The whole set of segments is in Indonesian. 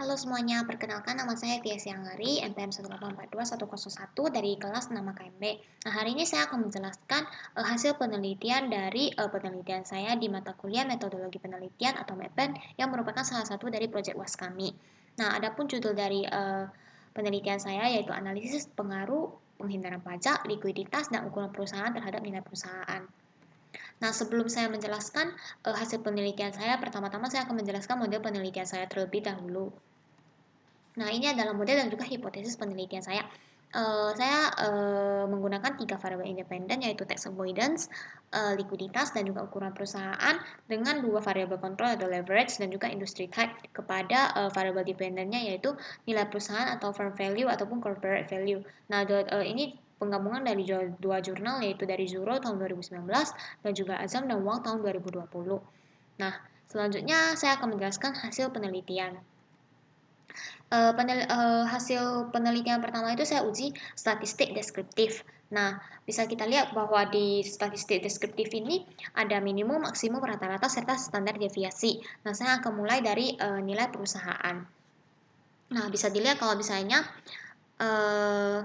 Halo semuanya, perkenalkan nama saya Tias Yanggari, NPM 1842101 dari kelas 6 KMB. Nah, hari ini saya akan menjelaskan hasil penelitian dari penelitian saya di mata kuliah Metodologi Penelitian atau MEPEN yang merupakan salah satu dari proyek UAS kami. Nah, adapun judul dari penelitian saya yaitu analisis pengaruh penghindaran pajak, likuiditas, dan ukuran perusahaan terhadap nilai perusahaan. Nah, sebelum saya menjelaskan hasil penelitian saya, pertama-tama saya akan menjelaskan model penelitian saya terlebih dahulu. Nah, ini adalah model dan juga hipotesis penelitian saya. Saya menggunakan 3 variabel independen yaitu tax avoidance, likuiditas, dan juga ukuran perusahaan dengan 2 variabel kontrol atau leverage dan juga industry type kepada variabel dependennya yaitu nilai perusahaan atau firm value ataupun corporate value. Nah, ini penggabungan dari dua jurnal yaitu dari Zuro tahun 2019 dan juga Azam dan Wang tahun 2020. Nah, selanjutnya saya akan menjelaskan hasil penelitian. Hasil penelitian pertama itu saya uji statistik deskriptif. Nah, bisa kita lihat bahwa di statistik deskriptif ini ada minimum, maksimum, rata-rata, serta standar deviasi. Nah, saya akan mulai dari nilai perusahaan. Nah, bisa dilihat kalau misalnya eh,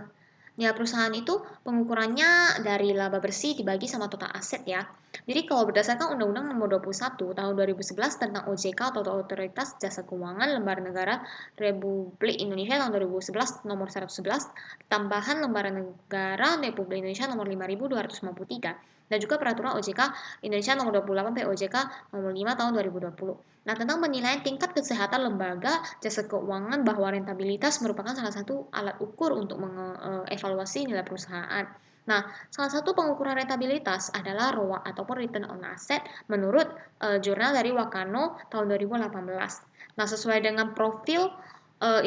nilai perusahaan itu pengukurannya dari laba bersih dibagi sama total aset ya. Jadi kalau berdasarkan Undang-Undang Nomor 21 Tahun 2011 tentang OJK atau Otoritas Jasa Keuangan Lembaga Negara Republik Indonesia tahun 2011 Nomor 111 tambahan Lembaga Negara Republik Indonesia Nomor 5253 dan juga Peraturan OJK Indonesia Nomor 28 POJK Nomor 5 Tahun 2020. Nah, tentang penilaian tingkat kesehatan lembaga jasa keuangan bahwa rentabilitas merupakan salah satu alat ukur untuk mengevaluasi nilai perusahaan. Nah, salah satu pengukuran rentabilitas adalah ROA ataupun Return on Asset menurut jurnal dari Wakano tahun 2018. Nah, sesuai dengan profil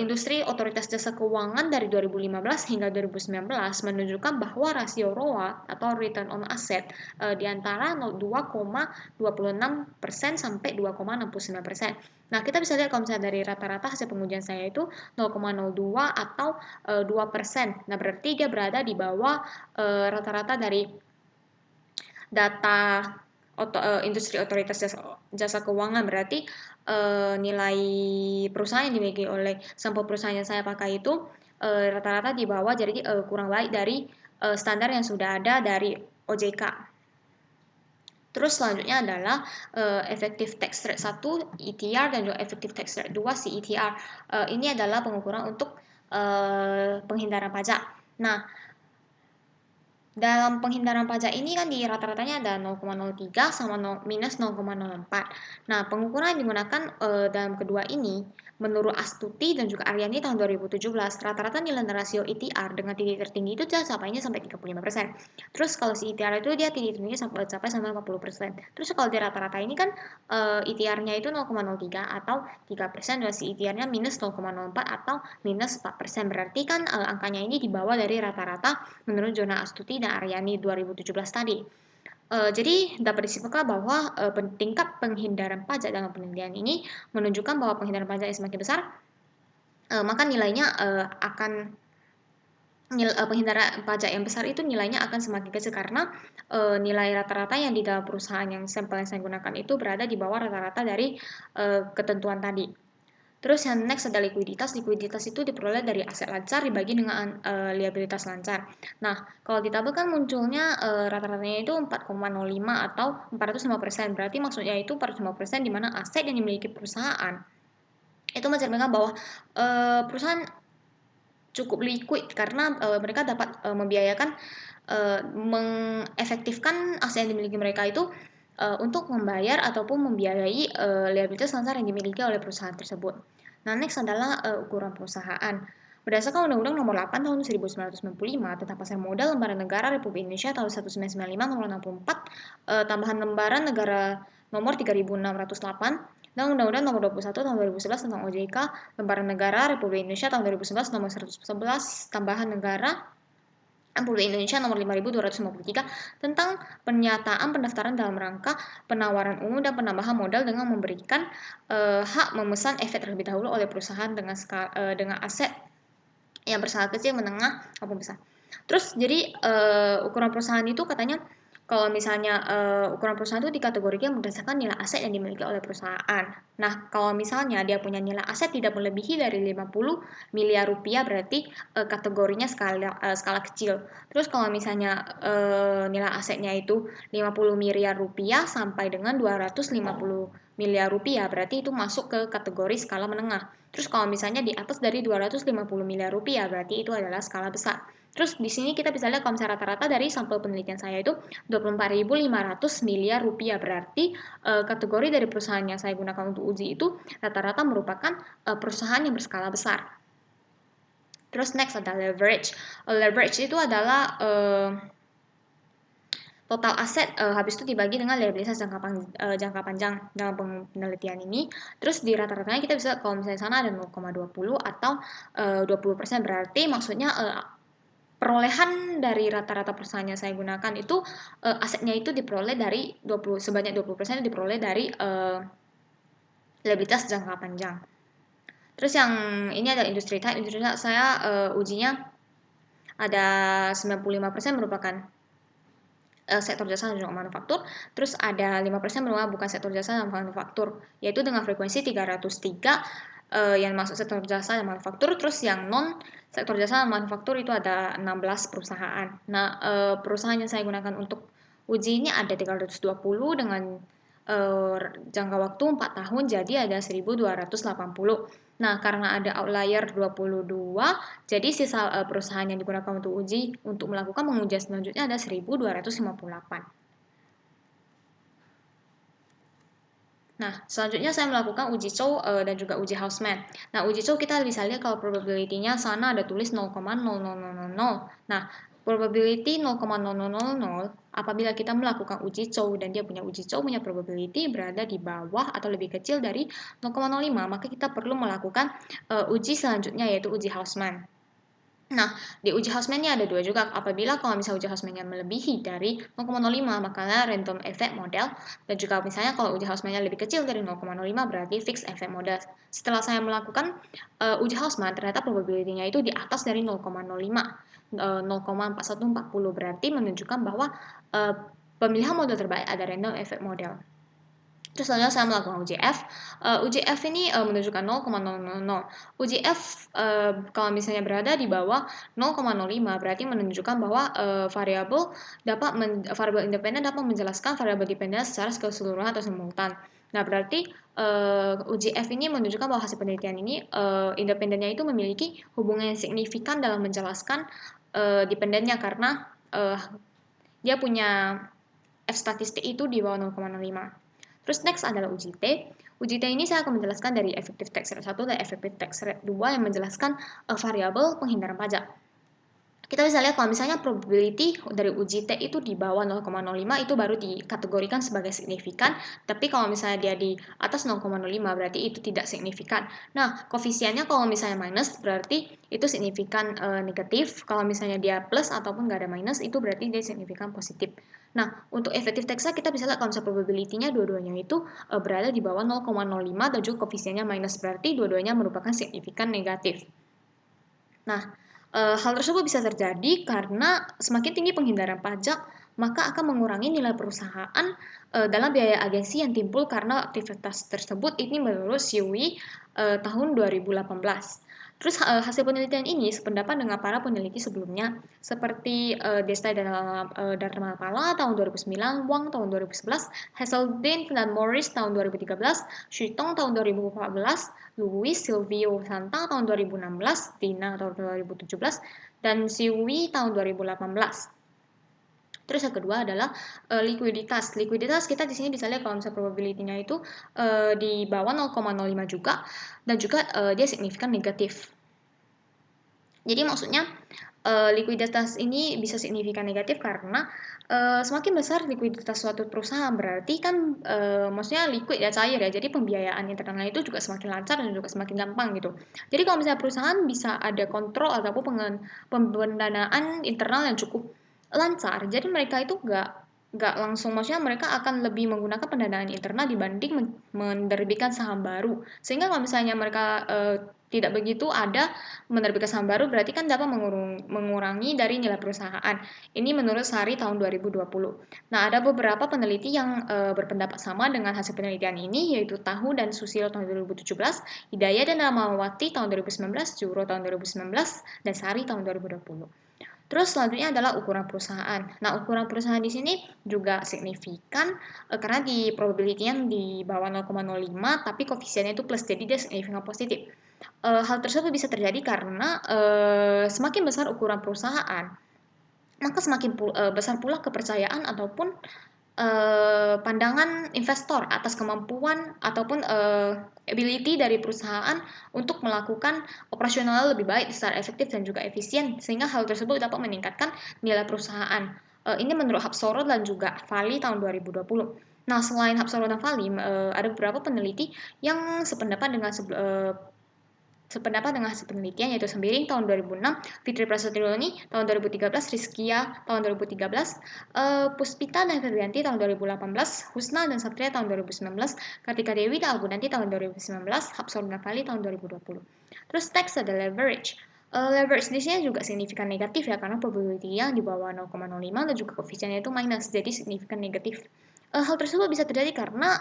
industri otoritas jasa keuangan dari 2015 hingga 2019 menunjukkan bahwa rasio ROA atau Return on Asset di antara 2,26% sampai 2,69%. Nah, kita bisa lihat kalau misalnya dari rata-rata hasil pengujian saya itu 0,02 atau 2%. Nah, berarti dia berada di bawah rata-rata dari data industri otoritas jasa keuangan. Berarti nilai perusahaan yang dimiliki oleh sampel perusahaan yang saya pakai itu rata-rata di bawah, jadi kurang baik dari standar yang sudah ada dari OJK. Terus selanjutnya adalah effective tax rate 1 ETR dan juga effective tax rate 2 CETR. Ini adalah pengukuran untuk penghindaran pajak. Nah, dalam penghindaran pajak ini kan di rata-ratanya ada 0,03 sama minus 0,04. Nah, pengukuran yang digunakan dalam kedua ini menurut Astuti dan juga Aryani tahun 2017, rata-rata nilai rasio ETR dengan titik tertinggi itu capainya sampai 35%. Terus kalau si ETR itu dia titik tertinggi sampai 40%. Terus kalau di rata-rata ini kan ETR-nya itu 0,03 atau 3% dan si ETR-nya minus 0,04 atau minus 4%. Berarti kan angkanya ini di bawah dari rata-rata menurut Jona Astuti dan Aryani 2017 tadi. Jadi dapat disimpulkan bahwa tingkat penghindaran pajak dalam penelitian ini menunjukkan bahwa penghindaran pajak yang semakin besar, maka nilainya akan penghindaran pajak yang besar itu nilainya akan semakin kecil karena nilai rata-rata yang di dalam perusahaan yang sampel yang saya gunakan itu berada di bawah rata-rata dari ketentuan tadi. Terus yang next ada likuiditas. Likuiditas itu diperoleh dari aset lancar dibagi dengan liabilitas lancar. Nah, kalau ditabelkan munculnya rata-ratanya itu 4,05 atau 405%. Berarti maksudnya itu 405% di mana aset yang dimiliki perusahaan itu mencerminkan bahwa perusahaan cukup liquid karena mereka dapat membiayakan mengefektifkan aset yang dimiliki mereka itu untuk membayar ataupun membiayai liabilitas lancar yang dimiliki oleh perusahaan tersebut. Nah, next adalah ukuran perusahaan. Berdasarkan Undang-Undang Nomor 8 Tahun 1995 tentang Pasar Modal Lembaran Negara Republik Indonesia tahun 1995 Nomor 64, tambahan Lembaran Negara Nomor 3608 dan Undang-Undang Nomor 21 Tahun 2011 tentang OJK Lembaran Negara Republik Indonesia tahun 2011 Nomor 111 tambahan Negara Republik Indonesia Nomor 5253 tentang penyataan pendaftaran dalam rangka penawaran umum dan penambahan modal dengan memberikan hak memesan efek terlebih dahulu oleh perusahaan dengan aset yang berskala kecil, menengah, maupun besar. Terus jadi ukuran perusahaan itu katanya kalau misalnya ukuran perusahaan itu dikategorikan berdasarkan nilai aset yang dimiliki oleh perusahaan. Nah, kalau misalnya dia punya nilai aset tidak melebihi dari 50 miliar rupiah berarti kategorinya skala kecil. Terus kalau misalnya nilai asetnya itu 50 miliar rupiah sampai dengan 250 miliar rupiah berarti itu masuk ke kategori skala menengah. Terus kalau misalnya di atas dari 250 miliar rupiah berarti itu adalah skala besar. Terus di sini kita bisa lihat kalau misalnya rata-rata dari sampel penelitian saya itu 24.500 miliar rupiah. Berarti kategori dari perusahaan yang saya gunakan untuk uji itu rata-rata merupakan perusahaan yang berskala besar. Terus next ada leverage. Leverage itu adalah total aset habis itu dibagi dengan liabilitas jangka panjang dalam penelitian ini. Terus di rata-ratanya kita bisa kalau misalnya sana ada 0,20 atau 20%, berarti maksudnya perolehan dari rata-rata perusahaan yang saya gunakan itu asetnya itu diperoleh dari sebanyak 20% diperoleh dari liabilitas jangka panjang. Terus yang ini ada industri type. Industri type saya ujinya ada 95% merupakan sektor jasa dan manufaktur, terus ada 5% merupakan bukan sektor jasa dan manufaktur, yaitu dengan frekuensi 303 yang masuk sektor jasa dan manufaktur, terus yang non sektor jasa dan manufaktur itu ada 16 perusahaan. Nah, perusahaan yang saya gunakan untuk uji ini ada 320 dengan jangka waktu 4 tahun, jadi ada 1280. Nah, karena ada outlier 22, jadi sisa perusahaan yang digunakan untuk uji untuk melakukan pengujian selanjutnya ada 1258. Nah, selanjutnya saya melakukan uji Chow dan juga uji Hausman. Nah, uji Chow kita bisa lihat kalau probability-nya sana ada tulis 0,0000. Nah, probability 0,0000 apabila kita melakukan uji Chow dan dia punya uji Chow punya probability berada di bawah atau lebih kecil dari 0,05, maka kita perlu melakukan uji selanjutnya yaitu uji Hausman. Nah, di uji Hausman ini ada dua juga. Apabila kalau misalnya uji Hausman-nya melebihi dari 0,05, maka random effect model. Dan juga misalnya kalau uji Hausman-nya lebih kecil dari 0,05, berarti fixed effect model. Setelah saya melakukan uji Hausman, ternyata probability-nya itu di atas dari 0,05, 0,4140. Berarti menunjukkan bahwa pemilihan model terbaik ada random effect model. Terus selanjutnya saya melakukan uji F. Uji F ini menunjukkan 0,000. Uji F kalau misalnya berada di bawah 0,05 berarti menunjukkan bahwa variabel independen dapat menjelaskan variabel dependen secara keseluruhan atau simultan. Nah, berarti uji F ini menunjukkan bahwa hasil penelitian ini independennya itu memiliki hubungan yang signifikan dalam menjelaskan dependennya karena dia punya F statistik itu di bawah 0,05. Terus next adalah uji T. Uji T ini saya akan menjelaskan dari effective tax rate 1 dan effective tax rate 2 yang menjelaskan variabel penghindaran pajak. Kita bisa lihat kalau misalnya probability dari uji T itu di bawah 0,05 itu baru dikategorikan sebagai signifikan, tapi kalau misalnya dia di atas 0,05 berarti itu tidak signifikan. Nah, koefisiennya kalau misalnya minus berarti itu signifikan negatif, kalau misalnya dia plus ataupun nggak ada minus itu berarti dia signifikan positif. Nah, untuk effective tax rate kita bisa lihat kalau misalnya probability-nya dua-duanya itu berada di bawah 0,05 dan juga koefisiennya minus berarti dua-duanya merupakan signifikan negatif. Nah, hal tersebut bisa terjadi karena semakin tinggi penghindaran pajak, maka akan mengurangi nilai perusahaan dalam biaya agensi yang timbul karena aktivitas tersebut. Ini menurut Siwi tahun 2018. Terus hasil penelitian ini sependapat dengan para peneliti sebelumnya seperti Destai dan Dharma Pala tahun 2009, Wang tahun 2011, Hazeldine dan Morris tahun 2013, Shitong tahun 2014, Louis Silvio Santa tahun 2016, Tina tahun 2017, dan Siwi tahun 2018. Terus yang kedua adalah likuiditas. Likuiditas kita di sini bisa lihat kalau misalnya probability-nya itu di bawah 0,05 juga dan juga dia signifikan negatif. Jadi maksudnya likuiditas ini bisa signifikan negatif karena semakin besar likuiditas suatu perusahaan berarti kan maksudnya liquid ya, cair ya. Jadi pembiayaan internalnya itu juga semakin lancar dan juga semakin gampang gitu. Jadi kalau misalnya perusahaan bisa ada kontrol ataupun pendanaan internal yang cukup lancar, jadi mereka itu nggak nggak langsung, maksudnya mereka akan lebih menggunakan pendanaan internal dibanding menerbitkan saham baru. Sehingga kalau misalnya mereka tidak begitu ada menerbitkan saham baru, berarti kan dapat mengurangi dari nilai perusahaan. Ini menurut Sari tahun 2020. Nah, ada beberapa peneliti yang berpendapat sama dengan hasil penelitian ini, yaitu Tahu dan Susilo tahun 2017, Hidayah dan Ramawati tahun 2019, Juro tahun 2019, dan Sari tahun 2020. Terus selanjutnya adalah ukuran perusahaan. Nah, ukuran perusahaan di sini juga signifikan karena di probability-nya di bawah 0,05 tapi koefisiennya itu plus, jadi dia signifikan positif. Hal tersebut bisa terjadi karena semakin besar ukuran perusahaan, maka semakin besar pula kepercayaan ataupun pandangan investor atas kemampuan ataupun ability dari perusahaan untuk melakukan operasional lebih baik secara efektif dan juga efisien, sehingga hal tersebut dapat meningkatkan nilai perusahaan. Ini menurut Hapsoro dan juga Fali tahun 2020. Nah, selain Hapsoro dan Fali, ada beberapa peneliti yang sependapat dengan hasil penelitian, yaitu Sembiring tahun 2006, Fitri Prasetyoni tahun 2013, Rizkia tahun 2013, Puspita dan Febrianti tahun 2018, Husna dan Satria tahun 2019, Kartika Dewi dan Albunanti tahun 2019, Hapsor Navali tahun 2020. Terus teks ada leverage. Leverage di sini juga signifikan negatif ya, karena probability-nya di bawah 0,05 dan juga koefisiennya itu minus, jadi signifikan negatif. Hal tersebut bisa terjadi karena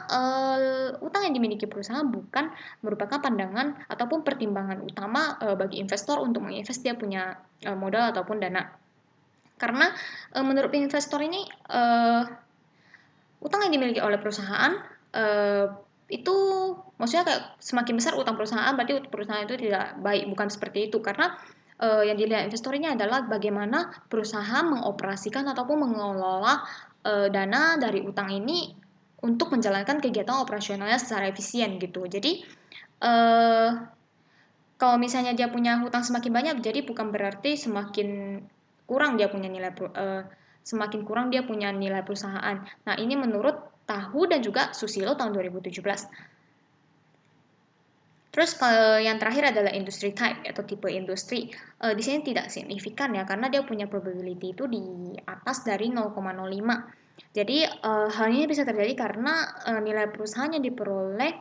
utang yang dimiliki perusahaan bukan merupakan pandangan ataupun pertimbangan utama bagi investor untuk menginvest dia punya modal ataupun dana. Karena menurut investor ini utang yang dimiliki oleh perusahaan itu maksudnya kayak semakin besar utang perusahaan berarti perusahaan itu tidak baik, bukan seperti itu, karena yang dilihat investor ini adalah bagaimana perusahaan mengoperasikan ataupun mengelola dana dari utang ini untuk menjalankan kegiatan operasionalnya secara efisien gitu. Jadi kalau misalnya dia punya hutang semakin banyak, jadi bukan berarti semakin kurang dia punya semakin kurang dia punya nilai perusahaan. Nah, ini menurut Tahu dan juga Susilo tahun 2017. Terus kalau yang terakhir adalah industry type atau tipe industri. Di sini tidak signifikan ya, karena dia punya probability itu di atas dari 0,05. Jadi hal ini bisa terjadi karena nilai perusahaan yang diperoleh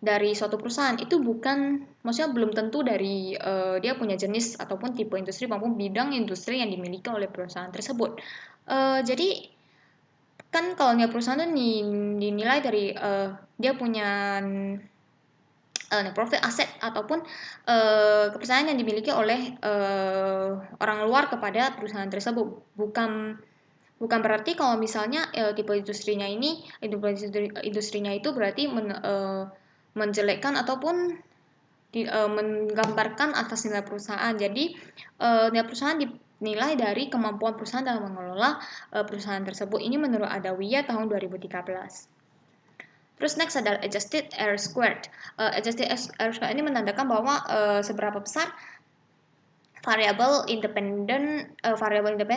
dari suatu perusahaan itu bukan, maksudnya belum tentu dari dia punya jenis ataupun tipe industri maupun bidang industri yang dimiliki oleh perusahaan tersebut. Jadi kan kalau nilai perusahaan itu dinilai dari dia punya net profit, aset ataupun kepercayaan yang dimiliki oleh orang luar kepada perusahaan tersebut. Bukan berarti kalau misalnya tipe industrinya itu berarti menjelekkan ataupun menggambarkan atas nilai perusahaan. Jadi nilai perusahaan dinilai dari kemampuan perusahaan dalam mengelola perusahaan tersebut. Ini menurut Adawiyah tahun 2013. Terus next adalah adjusted R squared. Adjusted R squared ini menandakan bahwa seberapa besar variabel independen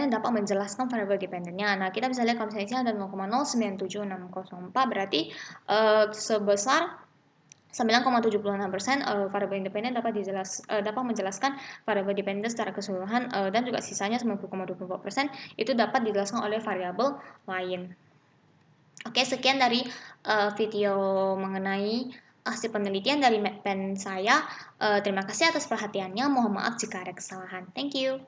dapat menjelaskan variabel dependennya. Nah, kita bisa lihat kalau misalnya ada 0,097604 berarti sebesar 9,76% variabel independen dapat menjelaskan variabel dependen secara keseluruhan, dan juga sisanya 90,24% itu dapat dijelaskan oleh variabel lain. Oke, sekian dari video mengenai hasil penelitian dari MedPen saya. Terima kasih atas perhatiannya. Mohon maaf jika ada kesalahan. Thank you.